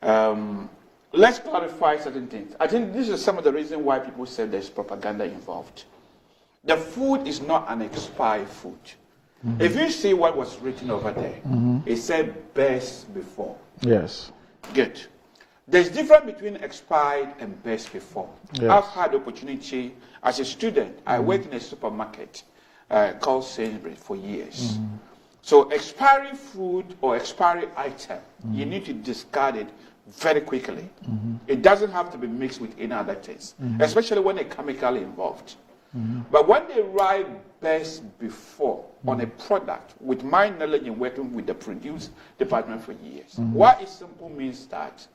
Let's clarify certain things. I think this is some of the reasons why people say there's propaganda involved. The food is not an expired food. If you see what was written over there, it said best before. Yes. Good. There's difference between expired and best before. Yes. I've had the opportunity as a student. I worked in a supermarket called Sainsbury's for years. So expiring food or expiring item, you need to discard it very quickly. It doesn't have to be mixed with any other things, especially when a chemical involved. But when they write best before on a product, with my knowledge in working with the produce department for years, what it simple means that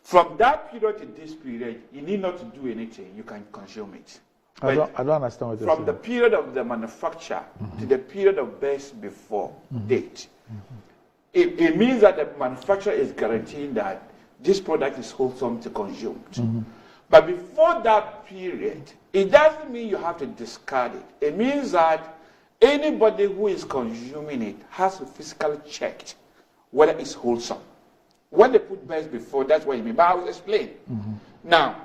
from that period to this period, you need not to do anything. You can consume it. I don't understand what you're saying. From the period of the manufacture to the period of best before date, it means that the manufacturer is guaranteeing that this product is wholesome to consume. But before that period, it doesn't mean you have to discard it. It means that anybody who is consuming it has to physically check whether it's wholesome. When they put best before, that's what you mean. But I will explain. Now,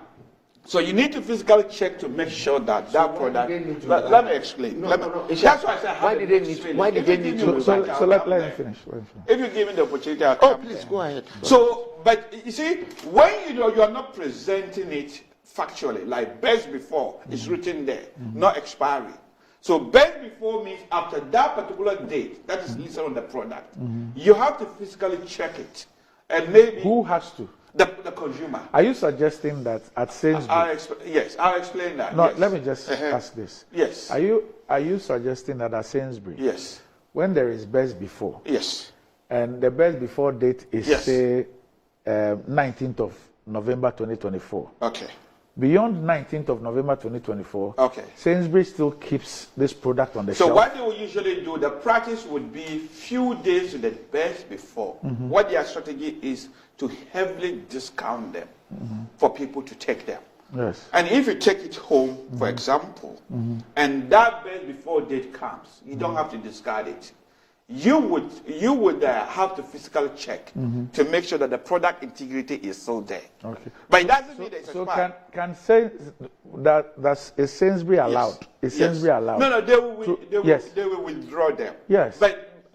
so you need to physically check to make sure that that product. Let me explain. That's why I said why did they need to? So let me finish. If you give me the opportunity, I'll Oh, come please there. go ahead. So, but you see, when you are not presenting it factually, like best before, it's written there, not expiry. So best before means after that particular date that is listed on the product, you have to physically check it, and maybe Who has to? the consumer. Are you suggesting that at Sainsbury's? Yes, I'll explain that. No, yes. let me just ask this. Yes. Are you suggesting that at Sainsbury's, Yes. when there is best before, Yes. and the best before date is Yes. say 19th of November 2024, Okay. beyond 19th of November 2024, Okay. Sainsbury's still keeps this product on the So shelf? what they will usually do, the practice would be few days to the best before. What their strategy is to heavily discount them for people to take them. Yes. And if you take it home, for example, and that best before date comes, you don't have to discard it. You would have to physically check to make sure that the product integrity is still there. Okay. But it doesn't mean it's So expired. can say that's is Sainsbury allowed? Is Sainsbury allowed? No, they will withdraw them. Yes.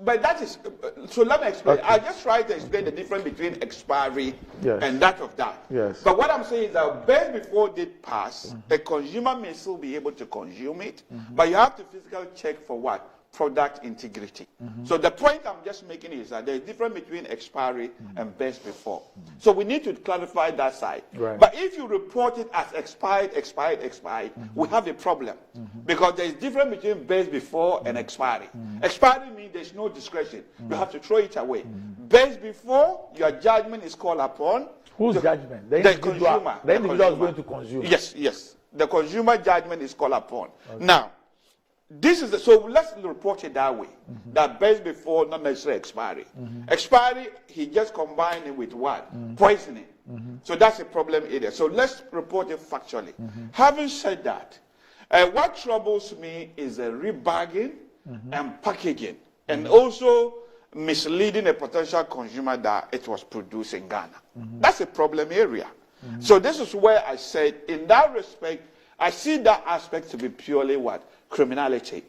But that is so. Let me explain. Okay. I just try to explain the difference between expiry Yes. and that of that. Yes. But what I'm saying is that best before date pass, the consumer may still be able to consume it, but you have to physically check for what? Product integrity. So the point I'm just making is that there's a difference between expiry and best before. So we need to clarify that side. Right. But if you report it as expired, we have a problem because there's a difference between best before and expiry. Expiry means there's no discretion. You have to throw it away. Best before, your judgment is called upon. Whose judgment? The consumer. The individual is going to consume. Yes. The consumer judgment is called upon. Okay. Now, so let's report it that way. That best before, not necessarily expiry. Expiry, he just combined it with what? Poisoning. So that's a problem area. So let's report it factually. Having said that, what troubles me is the rebagging and packaging, and also misleading a potential consumer that it was produced in Ghana. That's a problem area. So this is where I said, in that respect, I see that aspect to be purely what? Criminality.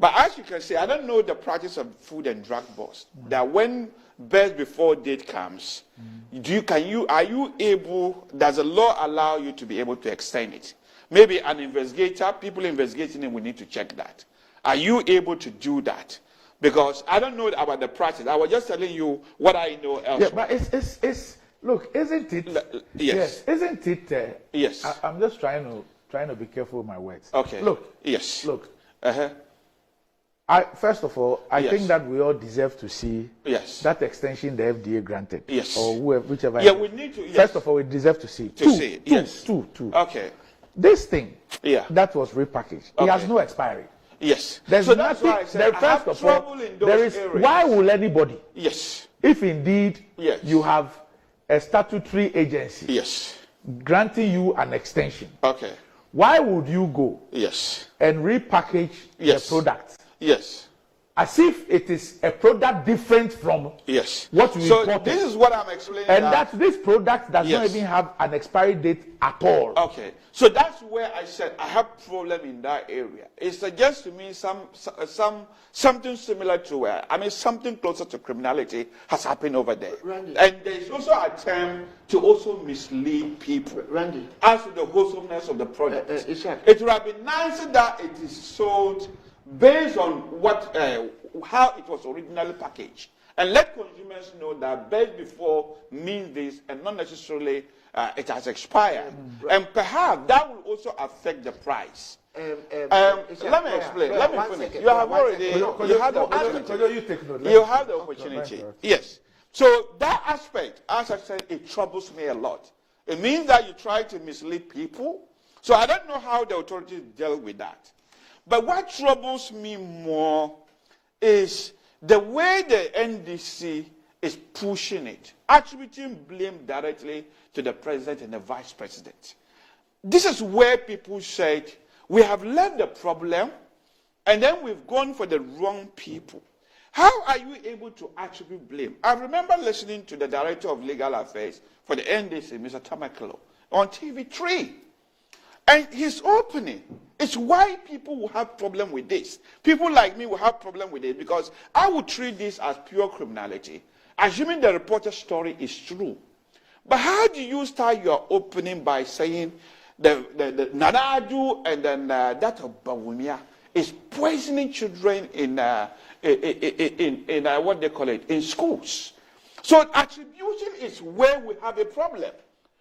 But as you can see, I don't know the practice of Food and Drug Board, that when best before date comes, are you able, does the law allow you to be able to extend it? Maybe an investigator, people investigating it, we need to check that. Are you able to do that? Because I don't know about the practice. I was just telling you what I know elsewhere. Yeah, but it's look, isn't it? Yes. Isn't it? Yes. I'm just trying to be careful with my words. Okay. Look. Yes. Look. First of all, I think that we all deserve to see that extension the FDA granted. Yes. Or whichever. Yeah, we need to. Yes. First of all, we deserve to see. Two. Okay. This thing. Yeah. That was repackaged. It has no expiry. Yes. There's so nothing. That's why I said I have trouble in those areas. Why will anybody? Yes. If indeed you have a statutory agency. Granting you an extension. Okay. Why would you go? Yes. And repackage the product? Yes. as if it is a product different from yes. what we So imported. this is what I'm explaining. And that this product does not Yes. even have an expiry date at all. Okay, so that's where I said I have problem in that area. It suggests to me something similar to something closer to criminality has happened over there. Randy. And there is also an attempt to also mislead people Randy. as to the wholesomeness of the product. Ishaq. It would have been nicer that it is sold based on how it was originally packaged. And let consumers know that best before means this and not necessarily it has expired. And perhaps that will also affect the price. Let me explain. Let me finish. You have already you have the opportunity. You have the opportunity. Yes. So that aspect, as I said, it troubles me a lot. It means that you try to mislead people. So I don't know how the authorities deal with that. But what troubles me more is the way the NDC is pushing it, attributing blame directly to the president and the vice president. This is where people said, we have left the problem and then we've gone for the wrong people. How are you able to attribute blame? I remember listening to the Director of Legal Affairs for the NDC, Mr. Tamakelo, on TV3. And his opening is why people will have problem with this. People like me will have problem with it because I would treat this as pure criminality, assuming the reported story is true. But how do you start your opening by saying the Nanadu and then that of Bawumia is poisoning children in what they call it, in schools? So attribution is where we have a problem.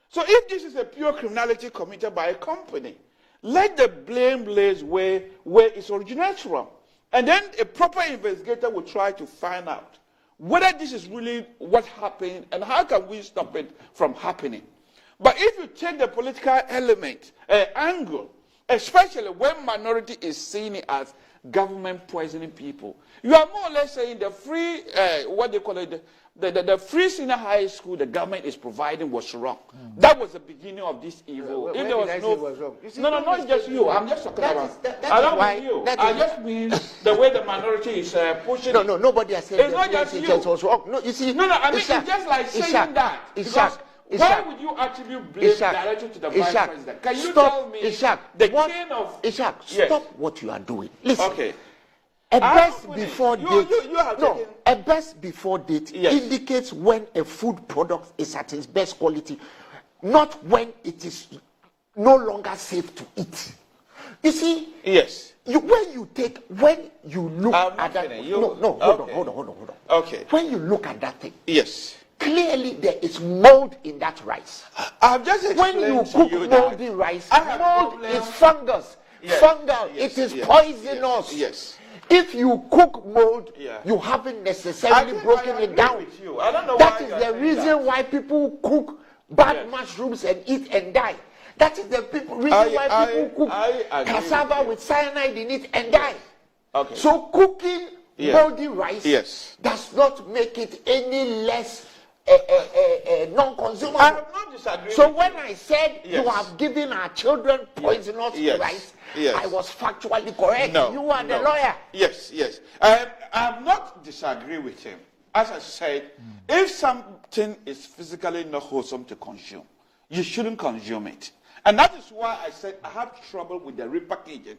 So if this is a pure criminality committed by a company, let the blame lays where it originates from. And then a proper investigator will try to find out whether this is really what happened and how can we stop it from happening. But if you take the political element, angle, especially when minority is seen as government poisoning people, you are more or less saying the free, what they call it, the free senior high school the government is providing was wrong. That was the beginning of this evil. If there was not just you. I'm just talking about. I don't mean you. I just mean the way the minority is pushing. No, nobody has said it's not just you. Was wrong. No, you see. No, I mean it's just like saying that. Because why would you attribute blame directly to the vice president? Can you tell me the chain of Ishaq, stop what you are doing. Listen. Okay. A best before date. A best before date indicates when a food product is at its best quality, not when it is no longer safe to eat. You see? Yes. When you look at that. Hold on. Okay. When you look at that thing. Yes. Clearly there is mold in that rice. I've just explained when you cook moldy rice, mold is fungus. Yes. Fungal. It is poisonous. Yes. If you cook mold, you haven't necessarily broken it down. With you. I don't know that is the reason why people cook bad mushrooms and eat and die. That is the reason why people cook cassava with cyanide in it and die. Okay. So cooking moldy rice does not make it any less non-consumable. I have not disagreed. So when I said you have given our children poisonous rice, I was factually correct. You are the lawyer. Yes. I have not disagreed with him. As I said, if something is physically not wholesome to consume, you shouldn't consume it. And that is why I said I have trouble with the repackaging.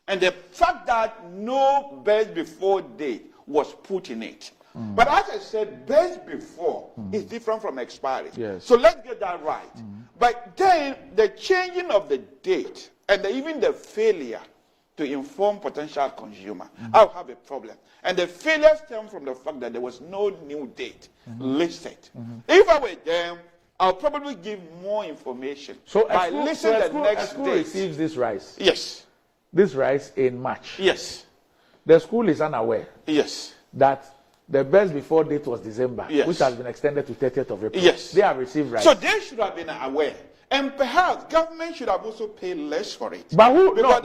And the fact that no best before date was put in it. But as I said, best before is different from expiry. Yes. So let's get that right. But then the changing of the date and even the failure to inform potential consumer, I'll have a problem. And the failure stems from the fact that there was no new date listed. If I were them, I'll probably give more information. So by listing the next school date. receives this rice. Yes. This rice in March. Yes. The school is unaware. Yes. That the best before date was December, which has been extended to 30th of April. Yes. They have received rice. So they should have been aware. And perhaps government should have also paid less for it. But who? Because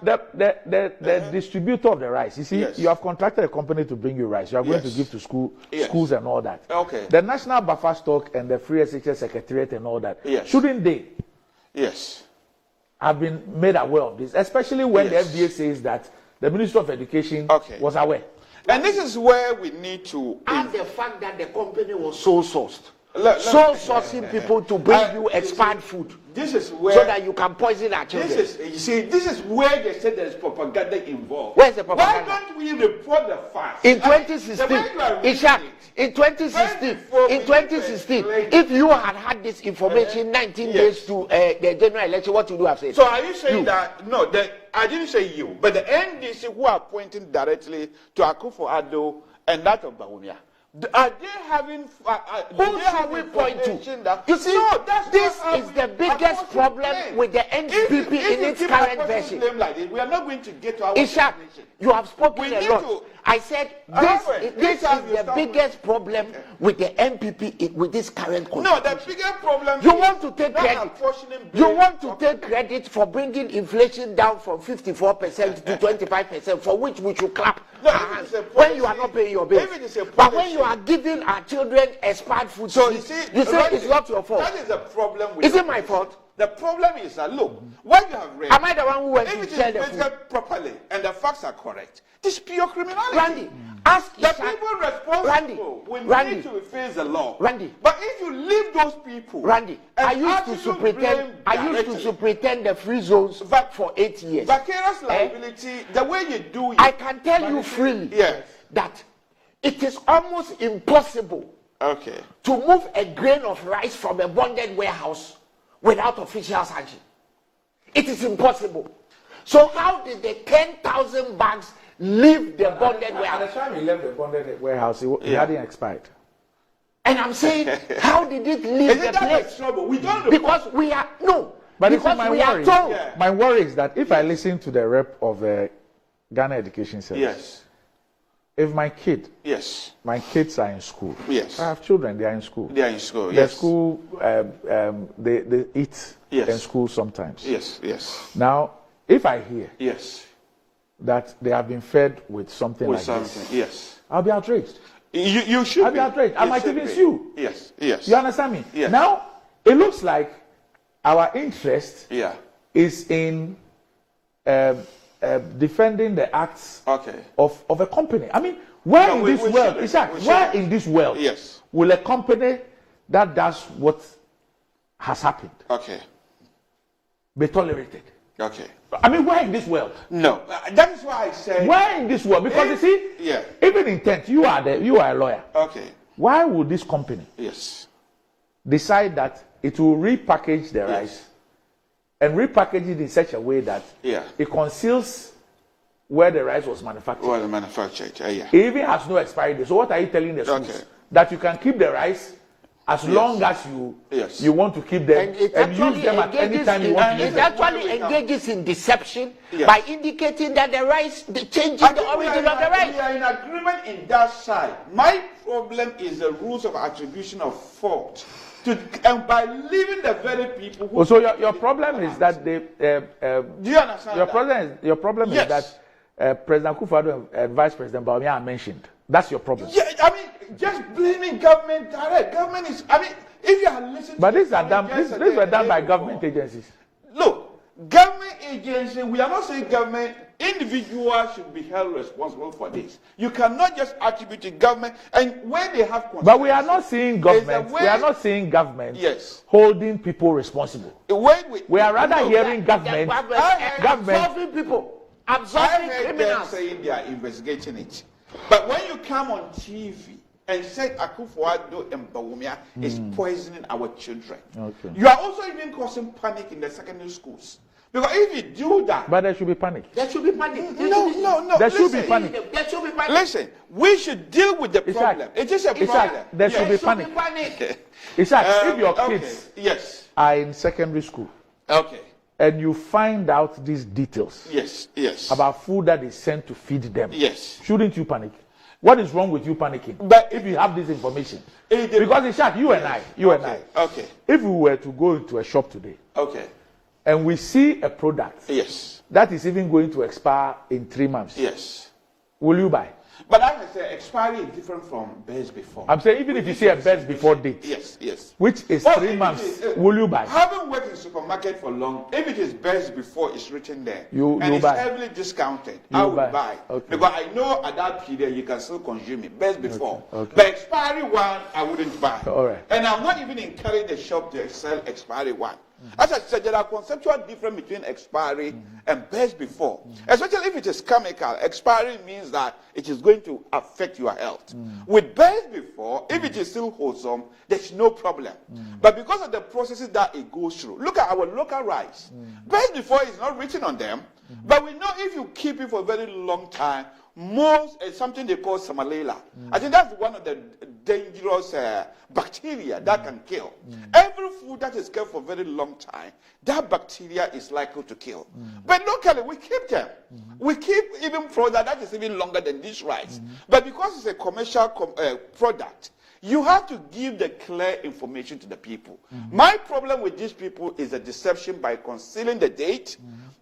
the distributor of the rice. You see, you have contracted a company to bring you rice. You are going to give to schools and all that. Okay. The National Buffer Stock and the Free SHS Secretariat and all that. Yes. Shouldn't they? Yes. Have been made aware of this, especially when the FDA says that the Ministry of Education was aware. And this is where we need to... And the fact that the company was sole sourced. Sourcing people to bring you expired food. This is where... So that you can poison our children. This is where they said there's propaganda involved. Where's the propaganda? Why don't we report the facts? In 2016, Ishaq, in 2016, if you had this information 19 days to the general election, what would you have said? So are you saying that, no, I didn't say you, but the NDC who are pointing directly to Akufo-Addo and that of Bawumia, are they having... Who should we point to? You see, this is the biggest problem with the NPP in its current version. Like this, we are not going to get to our... Ishaq, you have spoken a lot. I said this is the biggest problem with the NPP with this current constitution. No, the biggest problem you want to take credit. You want to take credit for bringing inflation down from 54% to 25%, for which we should clap when you are not paying your bills. But when you are giving our children expired food, so you say it's not your fault. That is the problem. With is it my fault? The problem is that, look, what you have read... Am I the one who went to tell the food? Properly, and the facts are correct. This is pure criminality. Randy, ask the people responsible will need to face the law. Randy, but if you leave those people... Randy, I used to superintend the free zones for 8 years. Vicarious liability, the way you do it... I can tell you freely that it is almost impossible to move a grain of rice from a bonded warehouse without official sanction. It is impossible. So how did the 10,000 bags leave the bonded warehouse? At the time he left the bonded warehouse, it hadn't expired. And I'm saying, how did it leave the place? We don't because we are But because we are told. My worry is that if I listen to the rep of the Ghana Education Service, if my kids are in school. Yes. I have children, they are in school. They are in school, Their school, they eat in school sometimes. Yes. Now, if I hear that they have been fed with something like this, I'll be outraged. You should I'll be outraged. I might even sue. Yes. You understand me? Yes. Now, it looks like our interest is in defending the acts of a company. I mean, where in this world, Ishaq, where in this world will a company that does what has happened be tolerated? I mean, where in this world? No, that is why I say where in this world, because you see, even intent, you are a lawyer. Why would this company decide that it will repackage the rice and repackage it in such a way that it conceals where the rice was manufactured? Where the manufactured, It even has no expiry date. So what are you telling the schools? That you can keep the rice as long as you want to keep them and use them at any time you want to use them. It actually engages in deception by indicating that the rice, changing the origin of the rice. We are in agreement in that side. My problem is the rules of attribution of fault. And by leaving the very people who... So your problem is that they... do you understand your problem is that President Akufo-Addo and Vice President Bawumia are mentioned. That's your problem. Yeah, I mean, just blaming government direct. Government is... I mean, if you are listening... But these were done by government agencies. Look, government agency, we are not saying government... Individuals should be held responsible for this. You cannot just attribute to government, and when they have... But we are not seeing government. We are not seeing government holding people responsible. We are rather hearing government absolving people, absolving criminals, saying they are investigating it. But when you come on TV and say Akufo-Addo and Bawumia is poisoning our children, you are also even causing panic in the secondary schools. Because if you do that... But there should be panic. There should be panic. No. There should be panic. There should be panic. Listen, we should deal with the problem. It is a problem. There should be panic. Ishaq, if your kids are in secondary school and you find out these details about food that is sent to feed them, shouldn't you panic? What is wrong with you panicking? But if you have this information, because Ishaq, you and I, if we were to go into a shop today, and we see a product that is even going to expire in 3 months, will you buy? But as I say, expiry is different from best before. I'm saying even if you see a best before date, which is 3 months, will you buy? Having worked in supermarket for long, if it is best before it's written there, and it's buy. heavily discounted, I will buy. Okay. Because I know at that period you can still consume it, best before. Okay. But expiry one, I wouldn't buy. All right. And I'm not even encouraging the shop to sell expiry one. As I said, there are conceptual difference between expiry and best before. Especially if it is chemical, expiry means that it is going to affect your health. With best before, if it is still wholesome, there's no problem. But because of the processes that it goes through, look at our local rice. Best before is not written on them, but we know if you keep it for a very long time, something they call salmonella. I think that's one of the dangerous bacteria that can kill. Every food that is kept for a very long time, that bacteria is likely to kill. But locally, we keep them. We keep even product that is even longer than this rice. But because it's a commercial product, you have to give the clear information to the people. My problem with these people is the deception by concealing the date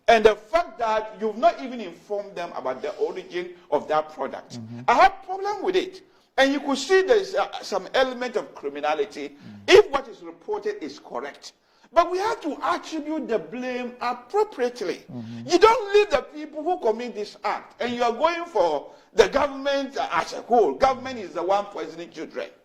and the fact that you've not even informed them about the origin of that product. I have problem with it. And you could see there's some element of criminality if what is reported is correct. But we have to attribute the blame appropriately. You don't leave the people who commit this act, and you are going for the government as a whole. Government is the one poisoning children.